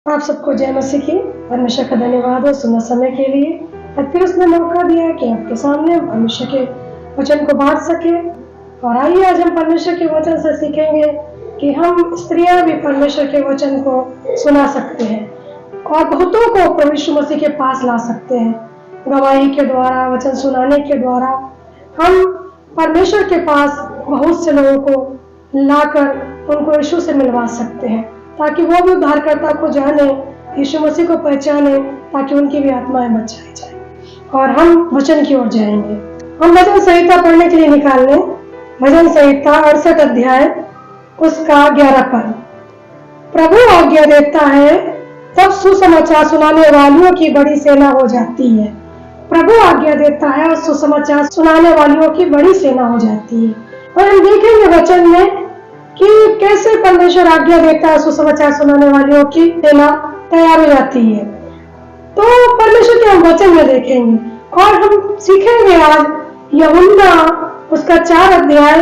आप सबको जय मसीह की। परमेश्वर का धन्यवाद हो सुना समय के लिए। फिर उसने मौका दिया कि आपके सामने हम परमेश्वर के वचन को बांट सके। और आइए आज हम परमेश्वर के वचन से सीखेंगे कि हम स्त्रियां भी परमेश्वर के वचन को सुना सकते हैं और बहुतों को प्रभु यीशु मसीह के पास ला सकते हैं। गवाही के द्वारा, वचन सुनाने के द्वारा हम परमेश्वर के पास बहुत से लोगों को लाकर उनको यीशु से मिलवा सकते हैं, ताकि वो भी उद्धारकर्ता को जाने, यीशु मसीह को पहचाने, ताकि उनकी भी आत्माएं बचाई जाए। और हम वचन की ओर जाएंगे। हम भजन संहिता पढ़ने के लिए निकाल लें। भजन संहिता 68 अध्याय उसका 11 पद। प्रभु आज्ञा देता है तब सुसमाचार सुनाने वालियों की बड़ी सेना हो जाती है। प्रभु आज्ञा देता है और सुसमाचार सुनाने वालियों की बड़ी सेना हो जाती है। और हम देखेंगे वचन में कि कैसे परमेश्वर आज्ञा देता है, सुसमाचार सुनाने वालियों की सेना तैयार हो जाती है। तो परमेश्वर के हम वचन में देखेंगे और हम सीखेंगे आज यूहन्ना उसका 4 अध्याय,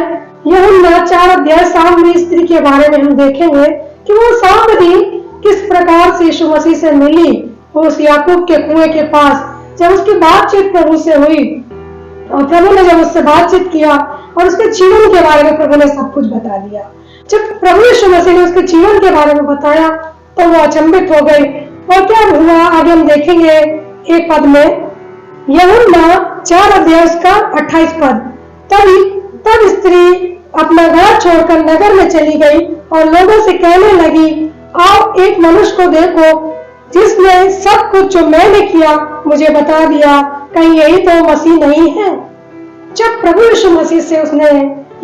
यूहन्ना 4 अध्याय सामरी स्त्री के बारे में हम देखेंगे कि वो सामरी किस प्रकार से यीशु मसीह से मिली। उस याकूब के कुएं के पास जब उसकी बातचीत प्रभु से हुई और प्रभु ने जब उससे बातचीत किया और उसके जीवन के बारे में प्रभु ने सब कुछ बता दिया। जब प्रभु यीशु मसीह ने उसके जीवन के बारे में बताया तो वो अचंभित हो गई। और क्या हुआ आगे हम देखेंगे एक पद में, यूहन्ना 4 अध्याय उसका 28 पद। तब स्त्री अपना घर छोड़कर नगर में चली गई और लोगों से कहने लगी, आओ एक मनुष्य को देखो जिसने सब कुछ जो मैंने किया मुझे बता दिया, कहीं यही तो मसीह नहीं है। जब प्रभु यीशु मसीह से उसने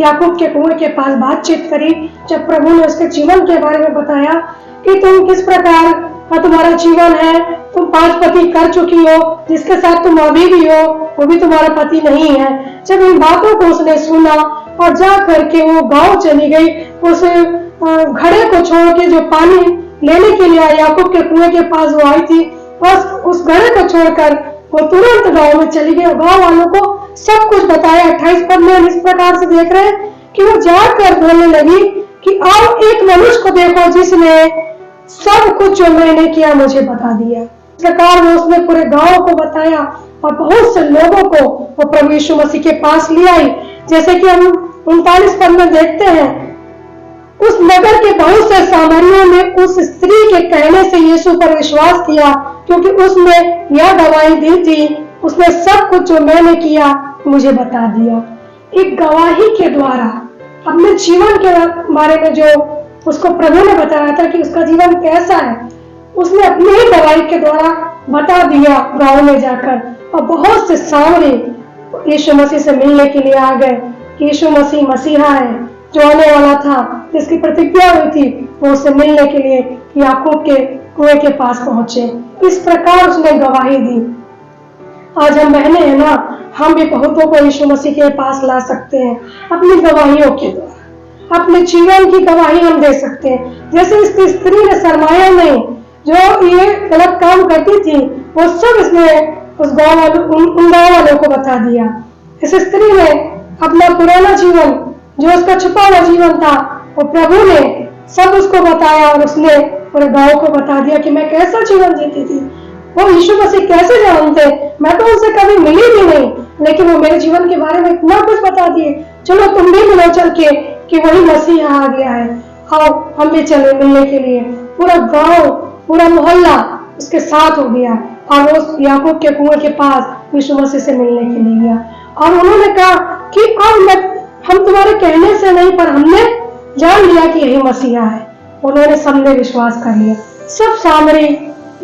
याकूब के कुएं के पास बातचीत करी, जब प्रभु ने उसके जीवन के बारे में बताया कि तुम किस प्रकार का तुम्हारा जीवन है, तुम 5 पति कर चुकी हो, जिसके साथ तुम अभी भी हो वो भी तुम्हारा पति नहीं है। जब इन बातों को उसने सुना और जा करके वो गांव चली गई, उस घड़े को छोड़ के जो पानी लेने के लिए याकूब के कुएं के पास वो आई थी, बस उस घड़े को छोड़कर वो तुरंत गांव में चली गई और गांव वालों को सब कुछ बताया। 28 पद में हम इस प्रकार से देख रहे हैं कि वो जाकर बोलने लगी कि आओ एक मनुष्य को देखो जिसने सब कुछ जो मैंने किया मुझे बता दिया। इस प्रकार वो उसने पूरे गांव को बताया और बहुत से लोगों को वो प्रभु यीशु मसीह के पास ले आई। जैसे कि हम 39 पद में देखते हैं, उस नगर के बहुत से सामरियों ने उस स्त्री के कहने से यीशु पर विश्वास किया, क्योंकि उसने यह गवाही दी थी, उसने सब कुछ जो मैंने किया मुझे बता दिया। एक गवाही के द्वारा अपने जीवन के बारे में जो उसको प्रभु ने बताया था कि उसका जीवन कैसा है, उसने अपनी ही गवाही के द्वारा बता दिया गांव में जाकर। और बहुत से सामरी यीशु मसीह से मिलने के लिए आ गए। यीशु मसीह मसीहा है जो आने वाला था, जिसकी प्रतिज्ञा हुई थी, वो उससे मिलने के लिए याकूब के कुएं के पास पहुंचे। इस प्रकार उसने गवाही दी। आज हम बहने हैं ना, हम भी बहुतों को यीशु मसीह के पास ला सकते हैं अपनी गवाहियों के द्वारा। अपने जीवन की गवाही हम दे सकते हैं। जैसे इस स्त्री ने सरमाया में जो ये गलत काम करती थी, वो सब इसने उस उन गाँव वालों को बता दिया। इस स्त्री ने अपना पुराना जीवन, जो उसका छुपा हुआ जीवन था, वो प्रभु ने सब उसको बताया और उसने पूरे गांव को बता दिया कि मैं कैसा जीवन जीती थी। वो यीशु मसीह कैसे जानते, मैं तो उनसे कभी मिली भी नहीं, लेकिन वो मेरे जीवन के बारे में इतना कुछ बता दिए। चलो तुम भी मिलो चल के कि वही मसीह आ गया है, आओ हम भी चले मिलने के लिए। पूरा गांव, पूरा मोहल्ला उसके साथ हो गया और वो याकूब के कुएं के पास यीशु मसीह से मिलने के लिए गया। और उन्होंने कहा कि अब हम तुम्हारे कहने से नहीं, पर हमने जान लिया कि यही मसीहा है। उन्होंने सबने विश्वास कर लिया। सब सामरी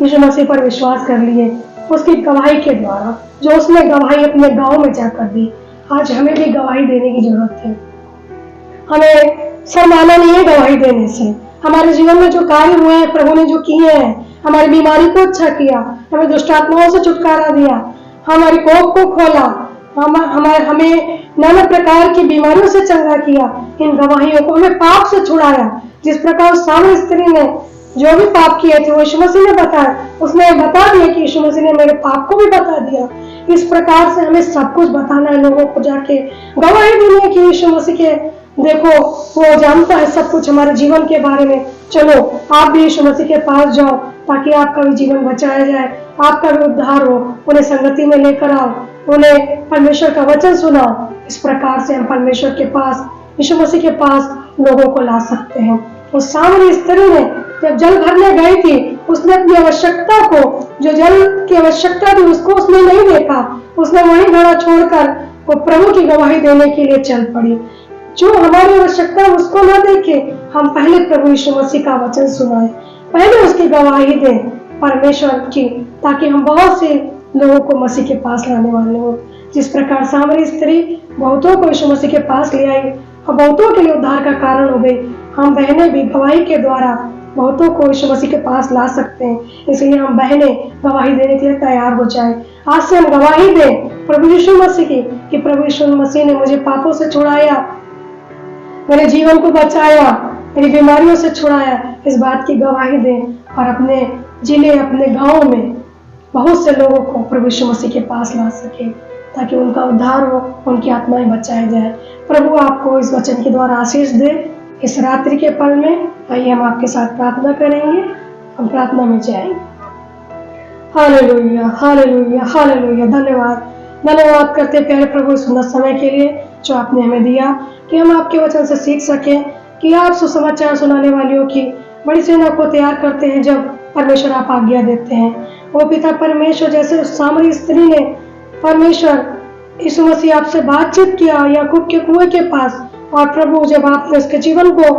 यीशु मसीह पर विश्वास कर लिए उसकी गवाही के द्वारा, जो उसने गवाही अपने गांव में जाकर दी। आज हमें भी गवाही देने की जरूरत है। हमें शर्माना नहीं है गवाही देने से। हमारे जीवन में जो कार्य हुए हैं, प्रभु ने जो किए हैं, हमारी बीमारी को अच्छा किया, हमें दुष्ट आत्माओं से छुटकारा दिया, हमारी कोख को खोला, हमें नाना प्रकार की बीमारियों से चंगा किया, इन गवाहियों को हमें पाप से छुड़ाया। जिस प्रकार सामरी स्त्री ने जो भी पाप किए थे वो यीशु मसीह ने बताया, उसने बता दिया कि यीशु मसीह ने मेरे पाप को भी बता दिया। इस प्रकार से हमें सब कुछ बताना है, लोगों को जाके गवाही देनी है कि यीशु मसीह के देखो वो जानता है सब कुछ हमारे जीवन के बारे में। चलो आप भी यीशु मसीह के पास जाओ ताकि आपका भी जीवन बचाया जाए, आपका भी उद्धार हो। उन्हें संगति में लेकर आओ, उन्हें परमेश्वर का वचन सुनाओ। इस प्रकार से हम परमेश्वर के पास, यीशु मसीह के पास लोगों को ला सकते हैं। उस सामरी स्त्री ने जब जल भरने गई थी, उसने अपनी आवश्यकता को, जो जल की आवश्यकता थी, उसको उसने नहीं देखा। उसने वही घड़ा छोड़कर वो प्रभु की गवाही देने के लिए चल पड़ी। जो हमारी आवश्यकता उसको न देखे, हम पहले प्रभु यीशु मसीह का वचन सुनाए, पहले उसकी गवाही दें परमेश्वर की, ताकि हम बहुत से लोगों को मसीह के पास लाने वाले हो। जिस प्रकार सामरी स्त्री बहुतों को यीशु मसीह के पास ले आई और बहुतों के लिए उद्धार का कारण हो गई, हम बहनें भी गवाही के द्वारा बहुतों को यीशु मसीह के पास ला सकते हैं। इसलिए हम बहनें गवाही देने के लिए तैयार हो जाएं। आज से हम गवाही दें प्रभु यीशु मसीह की कि प्रभु यीशु मसीह ने मुझे पापों से छुड़ाया, मेरे जीवन को बचाया, मेरी बीमारियों से छुड़ाया। इस बात की गवाही दें और अपने जिले, अपने गांव में बहुत से लोगों को प्रभु यीशु मसीह के पास ला सके, ताकि उनका उद्धार हो, उनकी आत्माएं बचाई जाए। प्रभु आपको इस वचन के द्वारा आशीष दे। इस रात्रि के पल में आइए हम आपके साथ प्रार्थना करेंगे। हम प्रार्थना में जाएंगे। Hallelujah, hallelujah, hallelujah. धन्यवाद करते प्यारे प्रभु इस सुंदर समय के लिए जो आपने हमें दिया, कि हम आपके वचन से सीख सकें कि आप सुसमाचार सुनाने वालियों की बड़ी सेना को तैयार करते हैं जब परमेश्वर आप आज्ञा देते हैं। वो पिता परमेश्वर, जैसे उस सामरी स्त्री ने परमेश्वर यीशु मसीह आपसे बातचीत किया याकूब के कुएं के पास, और प्रभु जब आपने उसके जीवन को,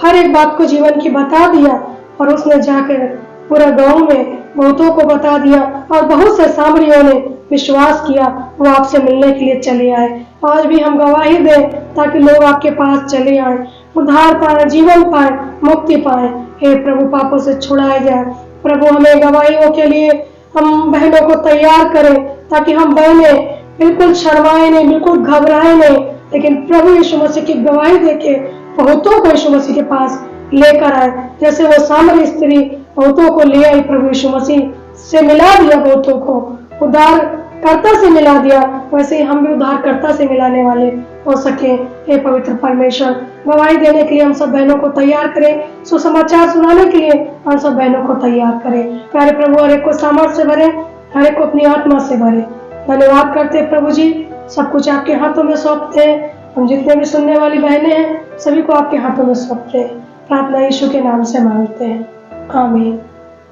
हर एक बात को जीवन की बता दिया, और उसने जाकर पूरा गांव में बहुतों को बता दिया, और बहुत से सामरियों ने विश्वास किया, वो आपसे मिलने के लिए चले आए। आज भी हम गवाही दें ताकि लोग आपके पास चले आए, उद्धार पाए, जीवन पाए, मुक्ति पाए। हे प्रभु, पापों से छुड़ाए जाए। प्रभु, हमें गवाहियों के लिए हम बहनों को तैयार करें, ताकि हम बहनें बिल्कुल शर्माए नहीं, बिल्कुल घबराए नहीं, लेकिन प्रभु यीशु मसीह की गवाही देके बहुतों को यीशु मसीह के पास लेकर आए। जैसे वो सामरी स्त्री बहुतों को ले आई, प्रभु यीशु मसीह से मिला दिया, बहुतों को उद्धारकर्ता से मिला दिया, वैसे ही हम भी उद्धारकर्ता से मिलाने वाले हो सके। हे पवित्र परमेश्वर, गवाही देने के लिए हम सब बहनों को तैयार करें, सुसमाचार सुनाने के लिए हम सब बहनों को तैयार करें। प्यारे प्रभु, हर एक को सामर्थ्य से भरे, हर एक को अपनी आत्मा से भरे। धन्यवाद करते प्रभु जी, सब कुछ आपके हाथों में सौंपते हैं। हम जितने भी सुनने वाली बहनें हैं, सभी को आपके हाथों में सौंपते हैं। प्रार्थना यीशु के नाम से मांगते हैं, आमीन।